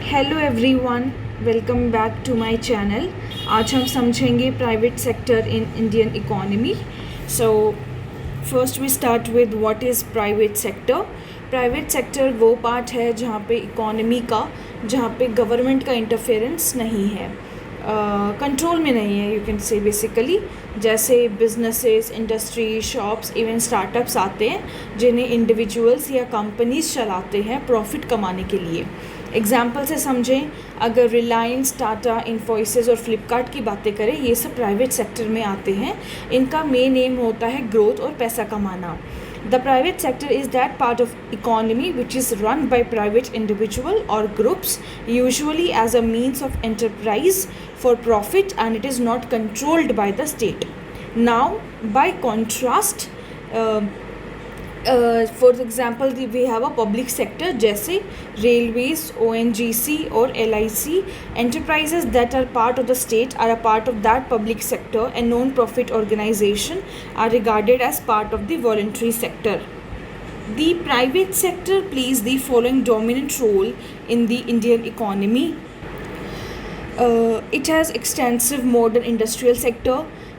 Hello everyone, welcome back to my channel. आज हम समझेंगे private sector in Indian economy. So first we start with what is private sector. Private sector वो part है जहाँ पे economy का, जहाँ पे गवर्नमेंट का इंटरफेरेंस नहीं है, कंट्रोल में नहीं है, यू कैन से बेसिकली। जैसे businesses, industry, shops, even startups आते हैं जिन्हें इंडिविजुअल्स या कंपनीज चलाते हैं प्रॉफिट कमाने के लिए। एग्जाम्पल से समझें, अगर रिलायंस, टाटा, इन्फोसिस और फ्लिपकार्ट की बातें करें, ये सब प्राइवेट सेक्टर में आते हैं। इनका मेन एम होता है ग्रोथ और पैसा कमाना। The private sector is that part of economy which is run by private individual और groups, usually as a means of enterprise for profit, and it is not controlled by the state. Now by contrast, for example we have a public sector जैसे railways, ONGC और LIC. Enterprises that are part of the state are a part of that public sector, and non-profit organization are regarded as part of the voluntary sector. The private sector plays the following dominant role in the Indian economy. It has extensive modern industrial sector,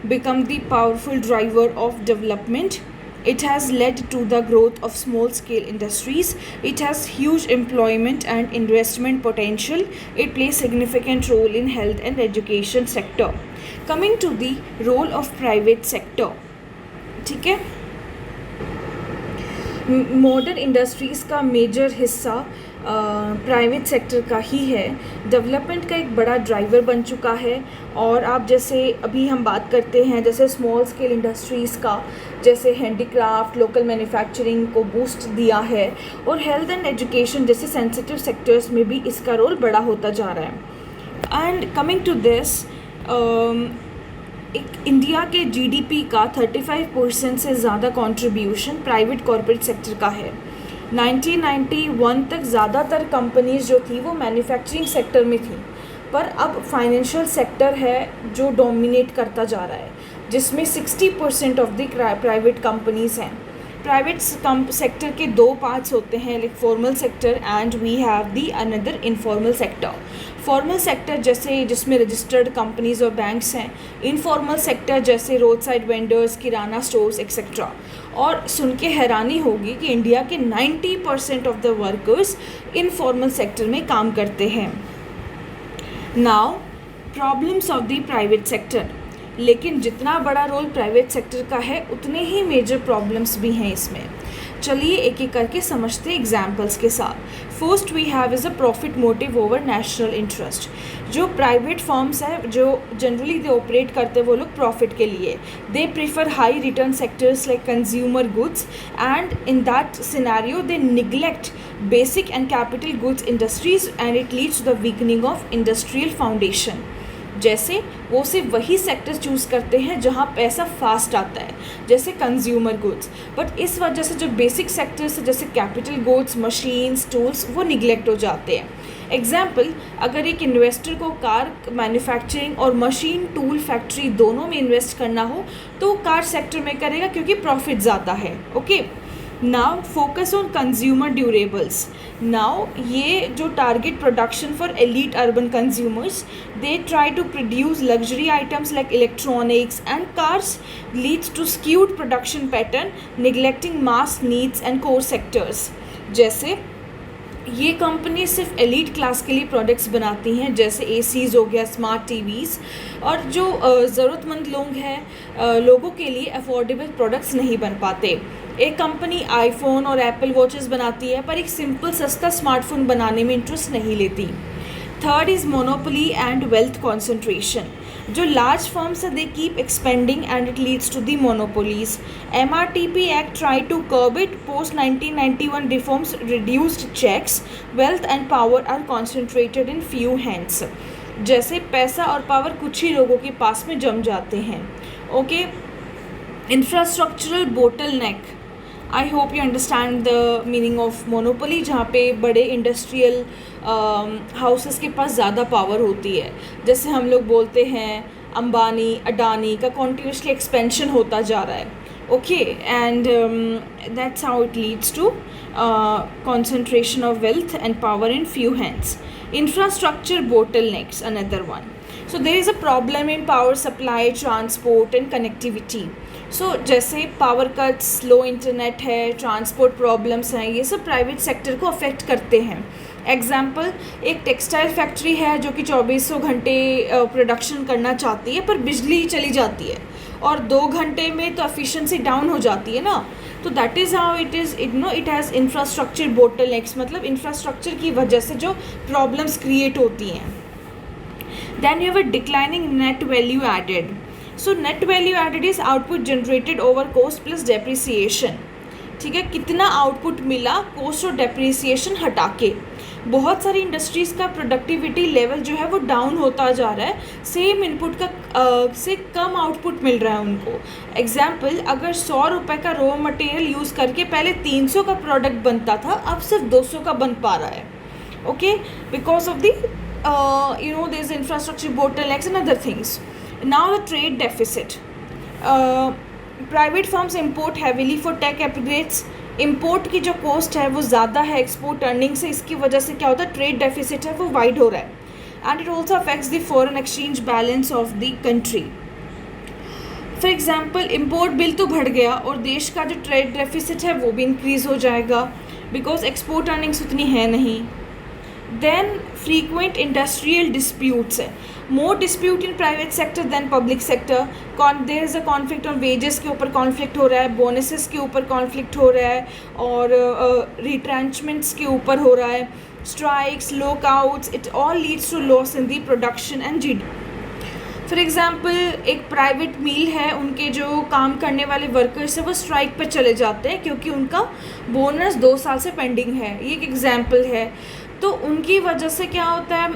become the powerful driver of development. It has led to the growth of small scale industries. It has huge employment and investment potential. It plays significant role in health and education sector. Coming to the role of private sector, ठीक है। Modern industries का major हिस्सा private sector का ही है। Development का एक बड़ा driver बन चुका है। और आप जैसे अभी हम बात करते हैं जैसे स्मॉल स्केल इंडस्ट्रीज़ का, जैसे हैंडीक्राफ्ट, लोकल मैन्युफैक्चरिंग को बूस्ट दिया है, और हेल्थ एंड एजुकेशन जैसे सेंसिटिव सेक्टर्स में भी इसका रोल बड़ा होता जा रहा है। And coming to this, India के जीडीपी का 35% से ज़्यादा कंट्रीब्यूशन प्राइवेट कॉर्पोरेट सेक्टर का है। 1991 तक ज़्यादातर कंपनीज जो थी वो मैन्युफैक्चरिंग सेक्टर में थी, पर अब फाइनेंशियल सेक्टर है जो डोमिनेट करता जा रहा है, जिसमें 60% ऑफ द प्राइवेट कंपनीज हैं। प्राइवेट सेक्टर के दो पार्ट्स होते हैं, like formal sector and we have the another informal sector. Formal sector जैसे जिसमें रजिस्टर्ड कंपनीज और बैंक्स हैं, इनफॉर्मल सेक्टर जैसे road side vendors, kirana stores etcetera. और सुन के हैरानी होगी कि इंडिया के 90% of the workers informal sector में काम करते हैं। Now problems of the private sector, लेकिन जितना बड़ा रोल प्राइवेट सेक्टर का है उतने ही मेजर प्रॉब्लम्स भी हैं इसमें। चलिए एक एक करके समझते हैं एग्जाम्पल्स के साथ। First we have is a profit motive over national interest. जो प्राइवेट फर्म्स हैं जो जनरली दे ऑपरेट करते हैं वो लोग प्रॉफिट के लिए, they prefer high return sectors like consumer goods, and in that scenario they neglect basic and capital goods industries, and it leads to the weakening of industrial foundation. जैसे वो सिर्फ वही सेक्टर चूज़ करते हैं जहाँ पैसा फास्ट आता है, जैसे कंज्यूमर गुड्स, बट इस वजह से जो बेसिक सेक्टर्स है जैसे कैपिटल गुड्स, मशीन्स, टूल्स, वो निगलेक्ट हो जाते हैं। एग्जाम्पल, अगर एक इन्वेस्टर को कार मैन्युफैक्चरिंग और मशीन टूल फैक्ट्री दोनों में इन्वेस्ट करना हो तो कार सेक्टर में करेगा क्योंकि प्रॉफिट ज़्यादा है। Okay, now focus on consumer durables. Now ये जो target production for elite urban consumers, they try to produce luxury items like electronics and cars, leads to skewed production pattern, neglecting mass needs and core sectors. जैसे ये company सिर्फ elite class के लिए products बनाती हैं, जैसे ACs हो गया, स्मार्ट टीवीज़, और जो ज़रूरतमंद लोग हैं लोगों के लिए अफोर्डेबल प्रोडक्ट्स नहीं बन पाते। एक कंपनी आईफोन और एप्पल वॉचेस बनाती है पर एक सिंपल सस्ता स्मार्टफोन बनाने में इंटरेस्ट नहीं लेती। Third is monopoly and wealth concentration. जो लार्ज फर्म्स है they keep expanding and it leads to the monopolies. MRTP act try to curb it, post 1991 reforms reduced checks, wealth and power are concentrated in few hands. जैसे पैसा और power कुछ ही लोगों के पास में जम जाते हैं। Okay, infrastructural bottleneck, I hope you understand the meaning of monopoly, जहाँ पे बड़े इंडस्ट्रियल हाउसेस के पास ज़्यादा पावर होती है। जैसे हम लोग बोलते हैं अंबानी, अडानी का कॉन्टिन्यूसली एक्सपेंशन होता जा रहा है, Okay, and that's how it leads to concentration of wealth and power in few hands. Infrastructure bottlenecks, another one. So there is a problem in power supply, transport and connectivity. So जैसे power cuts, slow internet है, transport problems हैं, ये सब private sector को affect करते हैं. Example, एक textile factory है जो कि 2400 घंटे प्रोडक्शन करना चाहती है, पर बिजली चली जाती है और 2 घंटे में तो एफिशिएंसी डाउन हो जाती है ना. तो that is how it is, it has infrastructure bottlenecks, मतलब इंफ्रास्ट्रक्चर की वजह से जो प्रॉब्लम्स क्रिएट होती हैं. Then you have a declining net value added. So net value added is output generated over cost plus depreciation. ठीक है, कितना आउटपुट मिला कॉस्ट और डेप्रिसिएशन हटा के. बहुत सारी इंडस्ट्रीज़ का प्रोडक्टिविटी लेवल जो है वो डाउन होता जा रहा है, सेम इनपुट का से कम आउटपुट मिल रहा है उनको. एग्जाम्पल, अगर 100 रुपये का रॉ मटेरियल यूज़ करके पहले 300 का प्रोडक्ट बनता था, अब सिर्फ 200 का बन पा रहा है. Okay, because of the there is infrastructure bottlenecks and other things. Now the trade deficit. Private firms import heavily for tech upgrades. Import की जो कॉस्ट है वो ज़्यादा है एक्सपोर्ट अर्निंग से. इसकी वजह से क्या होता है, ट्रेड डेफिसिट है वो वाइड हो रहा है. And it also affects the foreign exchange balance of the country. For example, import bill तो बढ़ गया और देश का जो ट्रेड डेफिसिट है वो भी इंक्रीज़ हो जाएगा, बिकॉज एक्सपोर्ट अर्निंग्स उतनी है नहीं. देन फ्रीक्वेंट इंडस्ट्रियल डिस्प्यूट्स है. More dispute in private sector than public sector. There is a conflict on wages के ऊपर कॉन्फ्लिक्ट हो रहा है, बोनसेस के ऊपर कॉन्फ्लिक्ट हो रहा है और रिट्रेंचमेंट्स के ऊपर हो रहा है. Strikes, lockouts, it all leads to loss in the production and GD. For example, एक प्राइवेट मिल है, उनके जो काम करने वाले वर्कर्स हैं वो स्ट्राइक पर चले जाते हैं क्योंकि उनका बोनस 2 साल से पेंडिंग है. ये एक एग्जाम्पल है. तो उनकी वजह से क्या होता है,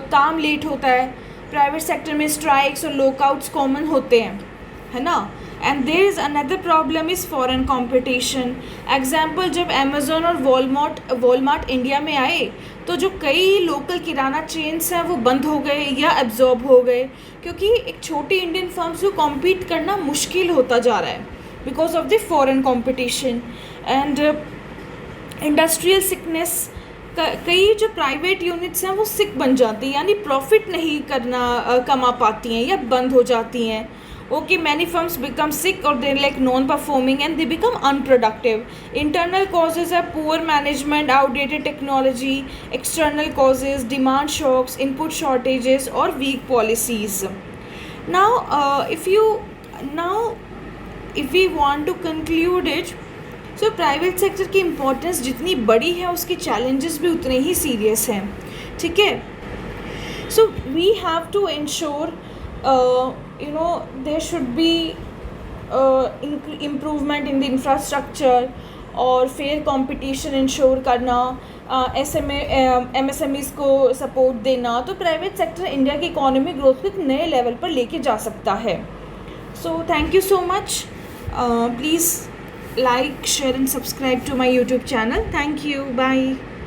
काम लेट होता है. प्राइवेट सेक्टर में स्ट्राइक्स और लॉकआउट्स कॉमन होते हैं, है ना. And there is another problem is foreign competition. Example, जब अमेज़ॉन और वॉलमार्ट इंडिया में आए तो जो कई लोकल किराना चेन्स हैं वो बंद हो गए या एब्जॉर्ब हो गए, क्योंकि एक छोटी इंडियन फर्म्स को कॉम्पीट करना मुश्किल होता जा रहा है because of the foreign competition. And industrial sickness, कई जो प्राइवेट यूनिट्स हैं वो सिक बन जाती हैं, यानी प्रॉफिट नहीं कमा पाती हैं या बंद हो जाती हैं. Okay, many firms become sick और they like non performing and they become unproductive. Internal causes है poor management, outdated technology. External causes, demand shocks, input shortages और weak policies. Now if we want to conclude it, so private sector की importance जितनी बड़ी है उसके challenges भी उतने ही serious हैं. ठीक है, so we have to ensure there should be improvement in the infrastructure और फेयर कंपटीशन इंश्योर करना, MSMEs को सपोर्ट देना. तो प्राइवेट सेक्टर इंडिया की इकोनॉमी ग्रोथ को एक नए लेवल पर लेके जा सकता है. So thank you so much. Please like, share and subscribe to my YouTube channel. Thank you. Bye.